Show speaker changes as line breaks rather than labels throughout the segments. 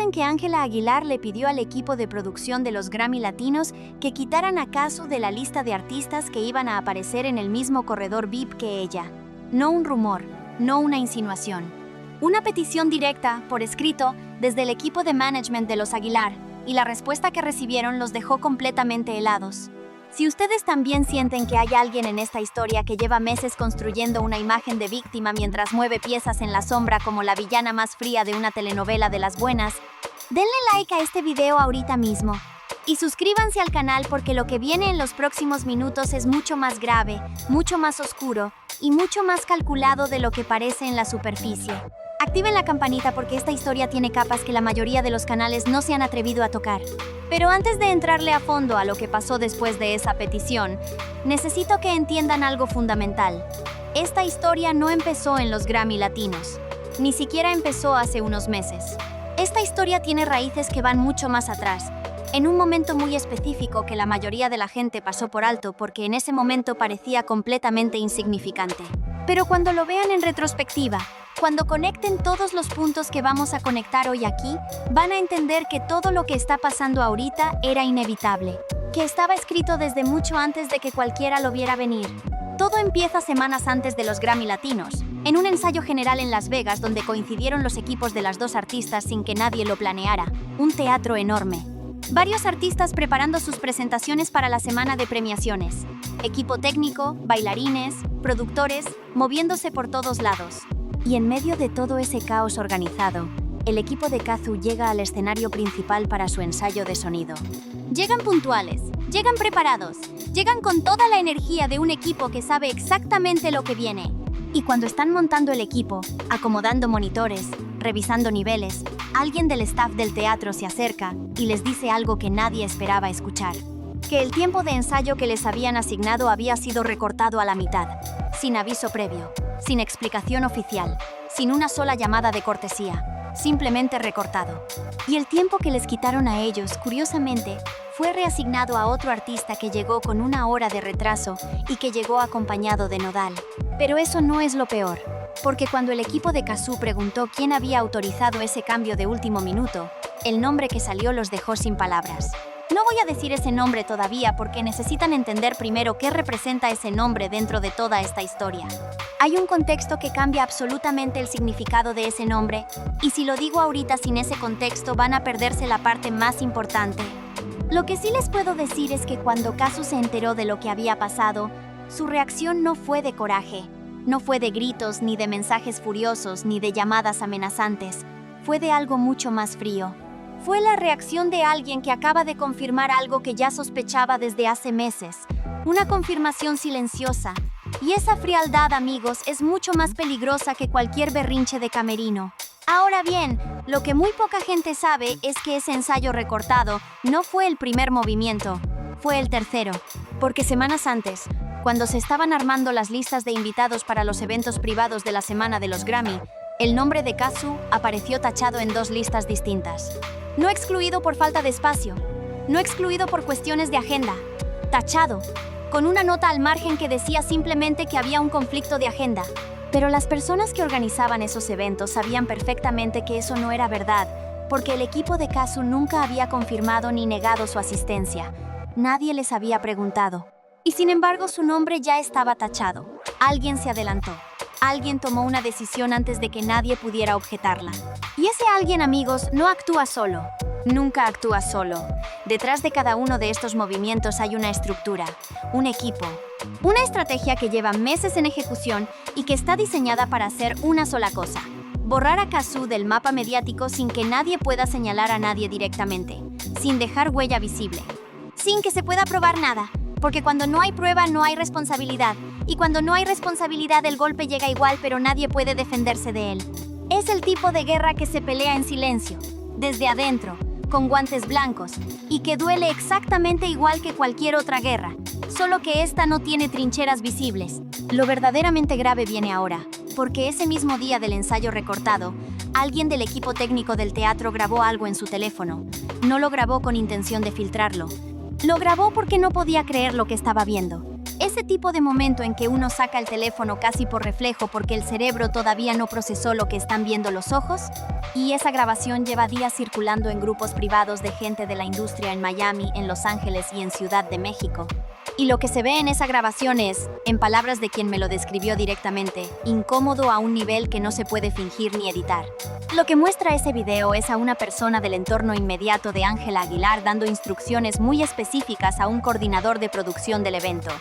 dicen que Ángela Aguilar le pidió al equipo de producción de los Grammy Latinos que quitaran a Cazzu de la lista de artistas que iban a aparecer en el mismo corredor VIP que ella. No un rumor, no una insinuación. Una petición directa, por escrito, desde el equipo de management de los Aguilar, y la respuesta que recibieron los dejó completamente helados. Si ustedes también sienten que hay alguien en esta historia que lleva meses construyendo una imagen de víctima mientras mueve piezas en la sombra como la villana más fría de una telenovela de las buenas, denle like a este video ahorita mismo. Y suscríbanse al canal porque lo que viene en los próximos minutos es mucho más grave, mucho más oscuro y mucho más calculado de lo que parece en la superficie. Activen la campanita porque esta historia tiene capas que la mayoría de los canales no se han atrevido a tocar. Pero antes de entrarle a fondo a lo que pasó después de esa petición, necesito que entiendan algo fundamental. Esta historia no empezó en los Grammy Latinos. Ni siquiera empezó hace unos meses. Esta historia tiene raíces que van mucho más atrás, en un momento muy específico que la mayoría de la gente pasó por alto porque en ese momento parecía completamente insignificante. Pero cuando lo vean en retrospectiva, cuando conecten todos los puntos que vamos a conectar hoy aquí, van a entender que todo lo que está pasando ahorita era inevitable, que estaba escrito desde mucho antes de que cualquiera lo viera venir. Todo empieza semanas antes de los Grammy Latinos, en un ensayo general en Las Vegas donde coincidieron los equipos de las dos artistas sin que nadie lo planeara, un teatro enorme. Varios artistas preparando sus presentaciones para la semana de premiaciones. Equipo técnico, bailarines, productores, moviéndose por todos lados. Y en medio de todo ese caos organizado, el equipo de Cazzu llega al escenario principal para su ensayo de sonido. Llegan puntuales, llegan preparados, llegan con toda la energía de un equipo que sabe exactamente lo que viene. Y cuando están montando el equipo, acomodando monitores, revisando niveles, alguien del staff del teatro se acerca y les dice algo que nadie esperaba escuchar. Que el tiempo de ensayo que les habían asignado había sido recortado a la mitad, sin aviso previo, sin explicación oficial, sin una sola llamada de cortesía, simplemente recortado. Y el tiempo que les quitaron a ellos, curiosamente, fue reasignado a otro artista que llegó con 1 hora de retraso y que llegó acompañado de Nodal. Pero eso no es lo peor, porque cuando el equipo de Cazzu preguntó quién había autorizado ese cambio de último minuto, el nombre que salió los dejó sin palabras. No voy a decir ese nombre todavía porque necesitan entender primero qué representa ese nombre dentro de toda esta historia. Hay un contexto que cambia absolutamente el significado de ese nombre, y si lo digo ahorita sin ese contexto van a perderse la parte más importante. Lo que sí les puedo decir es que cuando Cazzu se enteró de lo que había pasado, su reacción no fue de coraje, no fue de gritos, ni de mensajes furiosos, ni de llamadas amenazantes. Fue de algo mucho más frío. Fue la reacción de alguien que acaba de confirmar algo que ya sospechaba desde hace meses. Una confirmación silenciosa. Y esa frialdad, amigos, es mucho más peligrosa que cualquier berrinche de camerino. Ahora bien, lo que muy poca gente sabe es que ese ensayo recortado no fue el primer movimiento, fue el tercero. Porque semanas antes, cuando se estaban armando las listas de invitados para los eventos privados de la semana de los Grammy, el nombre de Cazzu apareció tachado en 2 listas distintas. No excluido por falta de espacio, no excluido por cuestiones de agenda, tachado, con una nota al margen que decía simplemente que había un conflicto de agenda. Pero las personas que organizaban esos eventos sabían perfectamente que eso no era verdad, porque el equipo de Cazzu nunca había confirmado ni negado su asistencia. Nadie les había preguntado. Y sin embargo su nombre ya estaba tachado. Alguien se adelantó. Alguien tomó una decisión antes de que nadie pudiera objetarla. Y ese alguien, amigos, no actúa solo. Nunca actúa solo. Detrás de cada uno de estos movimientos hay una estructura, un equipo, una estrategia que lleva meses en ejecución y que está diseñada para hacer una sola cosa: borrar a Cazzu del mapa mediático sin que nadie pueda señalar a nadie directamente, sin dejar huella visible, sin que se pueda probar nada, porque cuando no hay prueba no hay responsabilidad, y cuando no hay responsabilidad el golpe llega igual pero nadie puede defenderse de él. Es el tipo de guerra que se pelea en silencio, desde adentro, con guantes blancos, y que duele exactamente igual que cualquier otra guerra, solo que esta no tiene trincheras visibles. Lo verdaderamente grave viene ahora, porque ese mismo día del ensayo recortado, alguien del equipo técnico del teatro grabó algo en su teléfono. No lo grabó con intención de filtrarlo. Lo grabó porque no podía creer lo que estaba viendo. Ese ese tipo de momento en que uno saca el teléfono casi por reflejo porque el cerebro todavía no procesó lo que están viendo los ojos. Y esa grabación lleva días circulando en grupos privados de gente de la industria en Miami, en Los Ángeles y en Ciudad de México. Y lo que se ve en esa grabación es, en palabras de quien me lo describió directamente, incómodo a un nivel que no se puede fingir ni editar. Lo que muestra ese video es a una persona del entorno inmediato de Ángela Aguilar dando instrucciones muy específicas a un coordinador de producción del evento.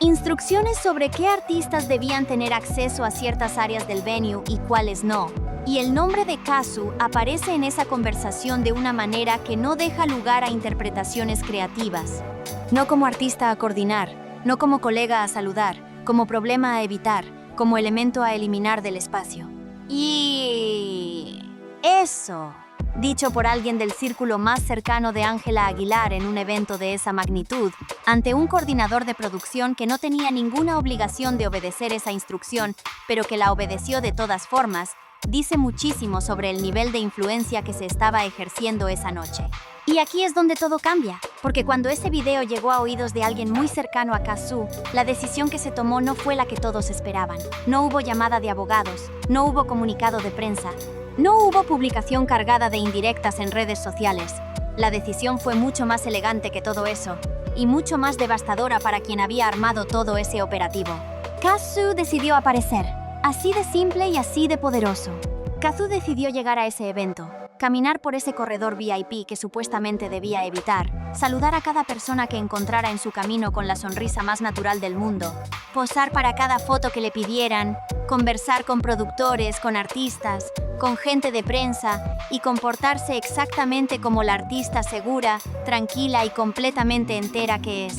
Instrucciones sobre qué artistas debían tener acceso a ciertas áreas del venue y cuáles no. Y el nombre de Kazu aparece en esa conversación de una manera que no deja lugar a interpretaciones creativas. No como artista a coordinar, no como colega a saludar, como problema a evitar, como elemento a eliminar del espacio. Y eso, dicho por alguien del círculo más cercano de Ángela Aguilar en un evento de esa magnitud, ante un coordinador de producción que no tenía ninguna obligación de obedecer esa instrucción, pero que la obedeció de todas formas, dice muchísimo sobre el nivel de influencia que se estaba ejerciendo esa noche. Y aquí es donde todo cambia, porque cuando ese video llegó a oídos de alguien muy cercano a Kazu, la decisión que se tomó no fue la que todos esperaban. No hubo llamada de abogados, no hubo comunicado de prensa, no hubo publicación cargada de indirectas en redes sociales. La decisión fue mucho más elegante que todo eso, y mucho más devastadora para quien había armado todo ese operativo. Kazu decidió aparecer. Así de simple y así de poderoso. Kazu decidió llegar a ese evento, caminar por ese corredor VIP que supuestamente debía evitar, saludar a cada persona que encontrara en su camino con la sonrisa más natural del mundo, posar para cada foto que le pidieran, conversar con productores, con artistas, con gente de prensa y comportarse exactamente como la artista segura, tranquila y completamente entera que es.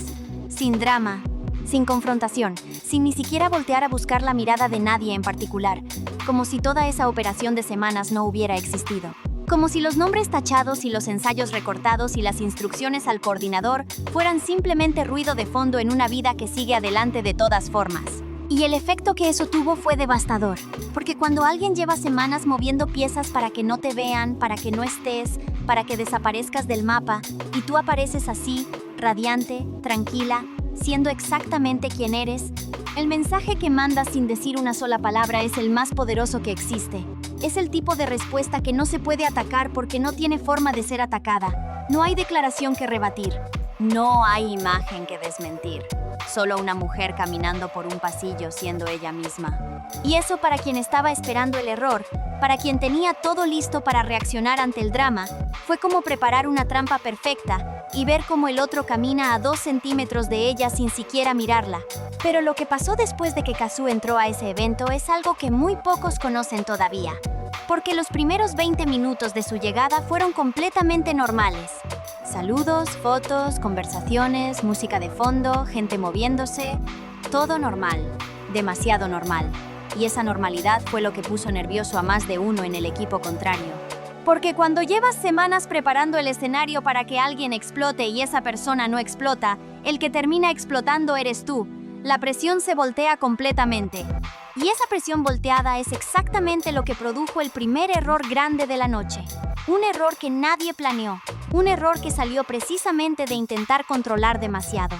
Sin drama, sin confrontación, sin ni siquiera voltear a buscar la mirada de nadie en particular, como si toda esa operación de semanas no hubiera existido. Como si los nombres tachados y los ensayos recortados y las instrucciones al coordinador fueran simplemente ruido de fondo en una vida que sigue adelante de todas formas. Y el efecto que eso tuvo fue devastador, porque cuando alguien lleva semanas moviendo piezas para que no te vean, para que no estés, para que desaparezcas del mapa, y tú apareces así, radiante, tranquila, siendo exactamente quien eres, el mensaje que mandas sin decir una sola palabra es el más poderoso que existe. Es el tipo de respuesta que no se puede atacar porque no tiene forma de ser atacada. No hay declaración que rebatir. No hay imagen que desmentir. Solo una mujer caminando por un pasillo siendo ella misma. Y eso para quien estaba esperando el error, para quien tenía todo listo para reaccionar ante el drama, fue como preparar una trampa perfecta y ver cómo el otro camina a 2 centímetros de ella sin siquiera mirarla. Pero lo que pasó después de que Kazu entró a ese evento es algo que muy pocos conocen todavía. Porque los primeros 20 minutos de su llegada fueron completamente normales. Saludos, fotos, conversaciones, música de fondo, gente moviéndose, todo normal, demasiado normal. Y esa normalidad fue lo que puso nervioso a más de uno en el equipo contrario. Porque cuando llevas semanas preparando el escenario para que alguien explote y esa persona no explota, el que termina explotando eres tú. La presión se voltea completamente. Y esa presión volteada es exactamente lo que produjo el primer error grande de la noche. Un error que nadie planeó. Un error que salió precisamente de intentar controlar demasiado.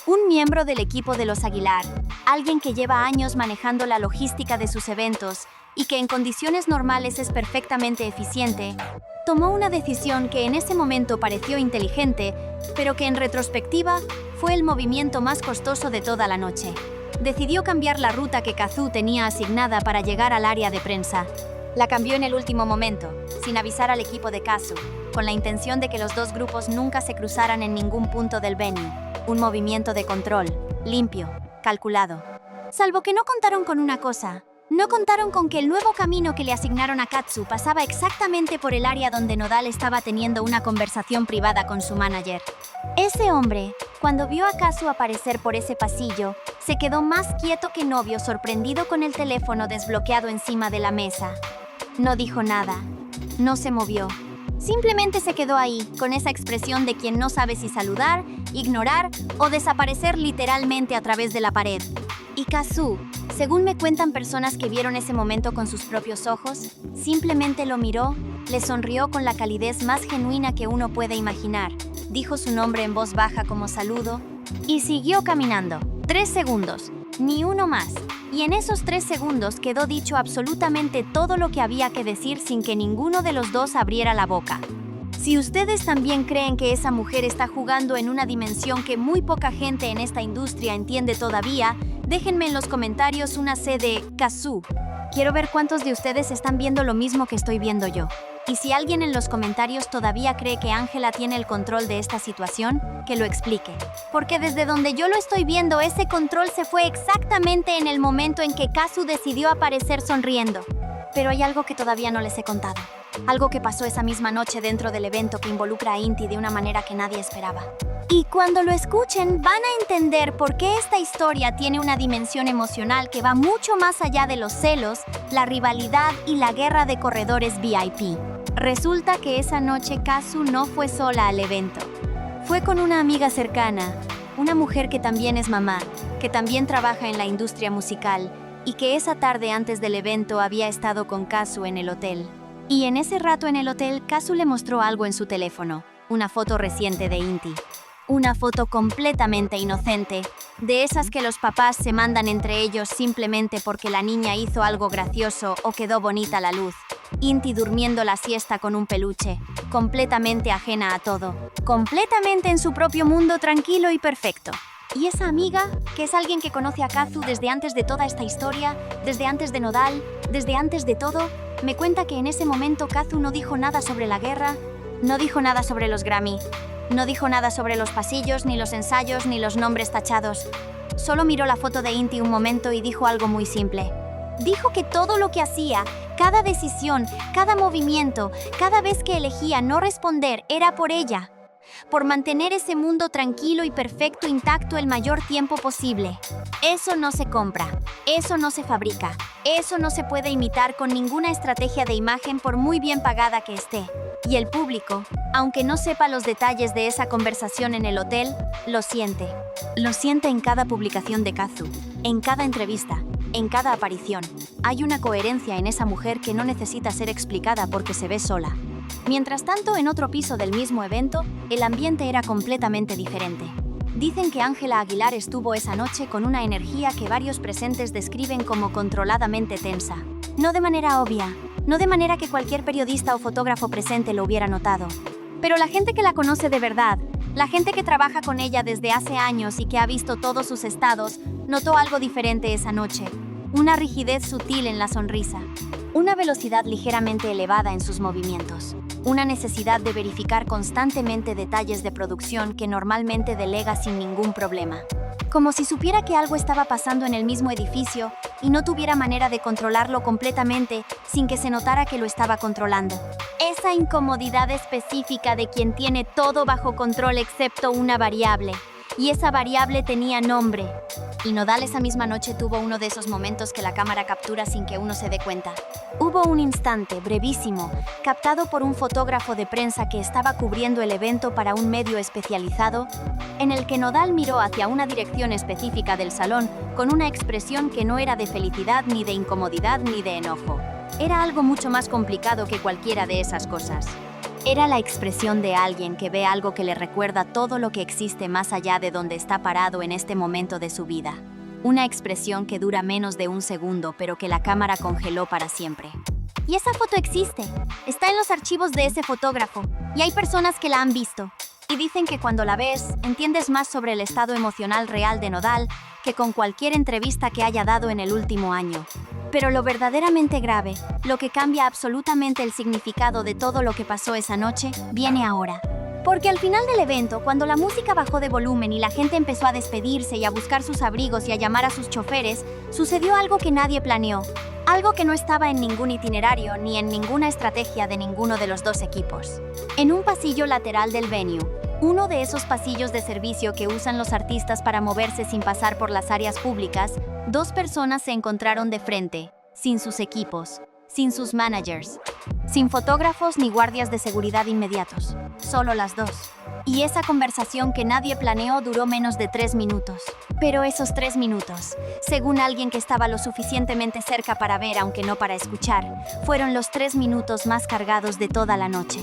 Un miembro del equipo de los Aguilar, alguien que lleva años manejando la logística de sus eventos y que en condiciones normales es perfectamente eficiente, tomó una decisión que en ese momento pareció inteligente, pero que en retrospectiva fue el movimiento más costoso de toda la noche. Decidió cambiar la ruta que Kazu tenía asignada para llegar al área de prensa. La cambió en el último momento, sin avisar al equipo de Kazu, con la intención de que los dos grupos nunca se cruzaran en ningún punto del venue. Un movimiento de control, limpio, calculado. Salvo que no contaron con una cosa. No contaron con que el nuevo camino que le asignaron a Kazu pasaba exactamente por el área donde Nodal estaba teniendo una conversación privada con su manager. Ese hombre, cuando vio a Kazu aparecer por ese pasillo, se quedó más quieto que novio, sorprendido con el teléfono desbloqueado encima de la mesa. No dijo nada, no se movió. Simplemente se quedó ahí, con esa expresión de quien no sabe si saludar, ignorar o desaparecer literalmente a través de la pared. Y Kazu, según me cuentan personas que vieron ese momento con sus propios ojos, simplemente lo miró, le sonrió con la calidez más genuina que uno puede imaginar, dijo su nombre en voz baja como saludo y siguió caminando. 3 segundos, ni uno más. Y en esos 3 segundos quedó dicho absolutamente todo lo que había que decir sin que ninguno de los dos abriera la boca. Si ustedes también creen que esa mujer está jugando en una dimensión que muy poca gente en esta industria entiende todavía, déjenme en los comentarios una C de Kazoo. Quiero ver cuántos de ustedes están viendo lo mismo que estoy viendo yo. Y si alguien en los comentarios todavía cree que Ángela tiene el control de esta situación, que lo explique. Porque desde donde yo lo estoy viendo, ese control se fue exactamente en el momento en que Kazoo decidió aparecer sonriendo. Pero hay algo que todavía no les he contado. Algo que pasó esa misma noche dentro del evento que involucra a Inti de una manera que nadie esperaba. Y cuando lo escuchen, van a entender por qué esta historia tiene una dimensión emocional que va mucho más allá de los celos, la rivalidad y la guerra de corredores VIP. Resulta que esa noche Kazoo no fue sola al evento. Fue con una amiga cercana, una mujer que también es mamá, que también trabaja en la industria musical y que esa tarde antes del evento había estado con Kazoo en el hotel. Y en ese rato en el hotel, Kazoo le mostró algo en su teléfono, una foto reciente de Inti. Una foto completamente inocente, de esas que los papás se mandan entre ellos simplemente porque la niña hizo algo gracioso o quedó bonita la luz. Inti durmiendo la siesta con un peluche, completamente ajena a todo, completamente en su propio mundo tranquilo y perfecto. Y esa amiga, que es alguien que conoce a Kazoo desde antes de toda esta historia, desde antes de Nodal, desde antes de todo, me cuenta que en ese momento Kazoo no dijo nada sobre la guerra, no dijo nada sobre los Grammy, no dijo nada sobre los pasillos, ni los ensayos, ni los nombres tachados. Solo miró la foto de Inti un momento y dijo algo muy simple. Dijo que todo lo que hacía, cada decisión, cada movimiento, cada vez que elegía no responder era por ella. Por mantener ese mundo tranquilo y perfecto intacto el mayor tiempo posible. Eso no se compra, eso no se fabrica, eso no se puede imitar con ninguna estrategia de imagen por muy bien pagada que esté. Y el público, aunque no sepa los detalles de esa conversación en el hotel, lo siente. Lo siente en cada publicación de Kazoo, en cada entrevista, en cada aparición. Hay una coherencia en esa mujer que no necesita ser explicada porque se ve sola. Mientras tanto, en otro piso del mismo evento, el ambiente era completamente diferente. Dicen que Ángela Aguilar estuvo esa noche con una energía que varios presentes describen como controladamente tensa. No de manera obvia, no de manera que cualquier periodista o fotógrafo presente lo hubiera notado. Pero la gente que la conoce de verdad, la gente que trabaja con ella desde hace años y que ha visto todos sus estados, notó algo diferente esa noche. Una rigidez sutil en la sonrisa. Una velocidad ligeramente elevada en sus movimientos. Una necesidad de verificar constantemente detalles de producción que normalmente delega sin ningún problema. Como si supiera que algo estaba pasando en el mismo edificio y no tuviera manera de controlarlo completamente sin que se notara que lo estaba controlando. Esa incomodidad específica de quien tiene todo bajo control excepto una variable. Y esa variable tenía nombre. Y Nodal esa misma noche tuvo uno de esos momentos que la cámara captura sin que uno se dé cuenta. Hubo un instante, brevísimo, captado por un fotógrafo de prensa que estaba cubriendo el evento para un medio especializado, en el que Nodal miró hacia una dirección específica del salón con una expresión que no era de felicidad, ni de incomodidad, ni de enojo. Era algo mucho más complicado que cualquiera de esas cosas. Era la expresión de alguien que ve algo que le recuerda todo lo que existe más allá de donde está parado en este momento de su vida. Una expresión que dura menos de un segundo, pero que la cámara congeló para siempre. Y esa foto existe. Está en los archivos de ese fotógrafo. Y hay personas que la han visto. Y dicen que cuando la ves, entiendes más sobre el estado emocional real de Nodal que con cualquier entrevista que haya dado en el último año. Pero lo verdaderamente grave, lo que cambia absolutamente el significado de todo lo que pasó esa noche, viene ahora. Porque al final del evento, cuando la música bajó de volumen y la gente empezó a despedirse y a buscar sus abrigos y a llamar a sus choferes, sucedió algo que nadie planeó. Algo que no estaba en ningún itinerario ni en ninguna estrategia de ninguno de los dos equipos. En un pasillo lateral del venue, uno de esos pasillos de servicio que usan los artistas para moverse sin pasar por las áreas públicas, dos personas se encontraron de frente, sin sus equipos, sin sus managers, sin fotógrafos ni guardias de seguridad inmediatos, solo las dos. Y esa conversación que nadie planeó duró menos de 3 minutos. Pero esos 3 minutos, según alguien que estaba lo suficientemente cerca para ver, aunque no para escuchar, fueron los 3 minutos más cargados de toda la noche.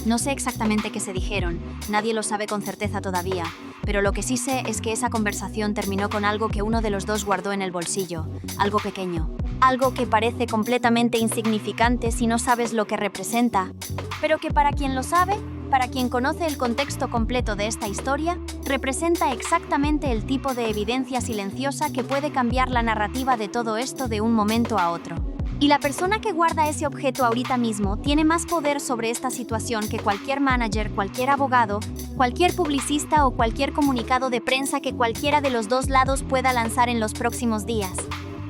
No sé exactamente qué se dijeron, nadie lo sabe con certeza todavía, pero lo que sí sé es que esa conversación terminó con algo que uno de los dos guardó en el bolsillo, algo pequeño, algo que parece completamente insignificante si no sabes lo que representa, pero que para quien lo sabe, para quien conoce el contexto completo de esta historia, representa exactamente el tipo de evidencia silenciosa que puede cambiar la narrativa de todo esto de un momento a otro. Y la persona que guarda ese objeto ahorita mismo tiene más poder sobre esta situación que cualquier manager, cualquier abogado, cualquier publicista o cualquier comunicado de prensa que cualquiera de los dos lados pueda lanzar en los próximos días.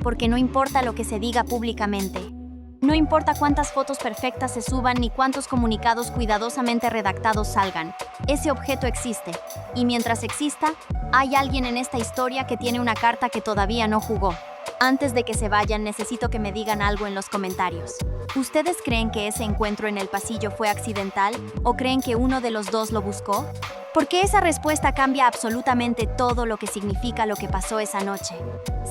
Porque no importa lo que se diga públicamente. No importa cuántas fotos perfectas se suban ni cuántos comunicados cuidadosamente redactados salgan. Ese objeto existe. Y mientras exista, hay alguien en esta historia que tiene una carta que todavía no jugó. Antes de que se vayan, necesito que me digan algo en los comentarios. ¿Ustedes creen que ese encuentro en el pasillo fue accidental o creen que uno de los dos lo buscó? Porque esa respuesta cambia absolutamente todo lo que significa lo que pasó esa noche.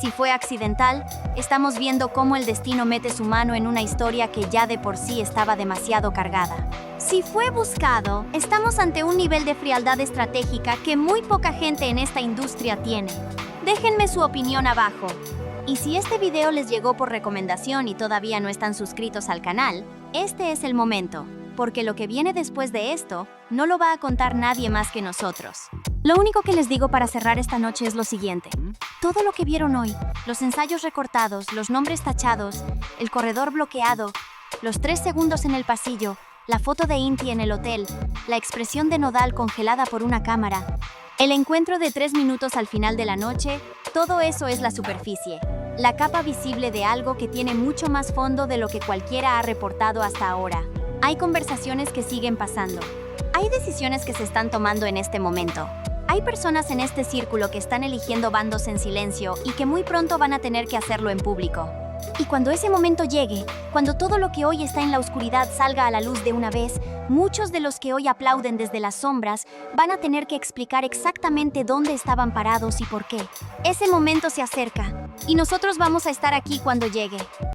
Si fue accidental, estamos viendo cómo el destino mete su mano en una historia que ya de por sí estaba demasiado cargada. Si fue buscado, estamos ante un nivel de frialdad estratégica que muy poca gente en esta industria tiene. Déjenme su opinión abajo. Y si este video les llegó por recomendación y todavía no están suscritos al canal, este es el momento, porque lo que viene después de esto no lo va a contar nadie más que nosotros. Lo único que les digo para cerrar esta noche es lo siguiente. Todo lo que vieron hoy, los ensayos recortados, los nombres tachados, el corredor bloqueado, los 3 segundos en el pasillo, la foto de Inti en el hotel, la expresión de Nodal congelada por una cámara, el encuentro de 3 minutos al final de la noche, todo eso es la superficie, la capa visible de algo que tiene mucho más fondo de lo que cualquiera ha reportado hasta ahora. Hay conversaciones que siguen pasando. Hay decisiones que se están tomando en este momento. Hay personas en este círculo que están eligiendo bandos en silencio y que muy pronto van a tener que hacerlo en público. Y cuando ese momento llegue, cuando todo lo que hoy está en la oscuridad salga a la luz de una vez, muchos de los que hoy aplauden desde las sombras van a tener que explicar exactamente dónde estaban parados y por qué. Ese momento se acerca, y nosotros vamos a estar aquí cuando llegue.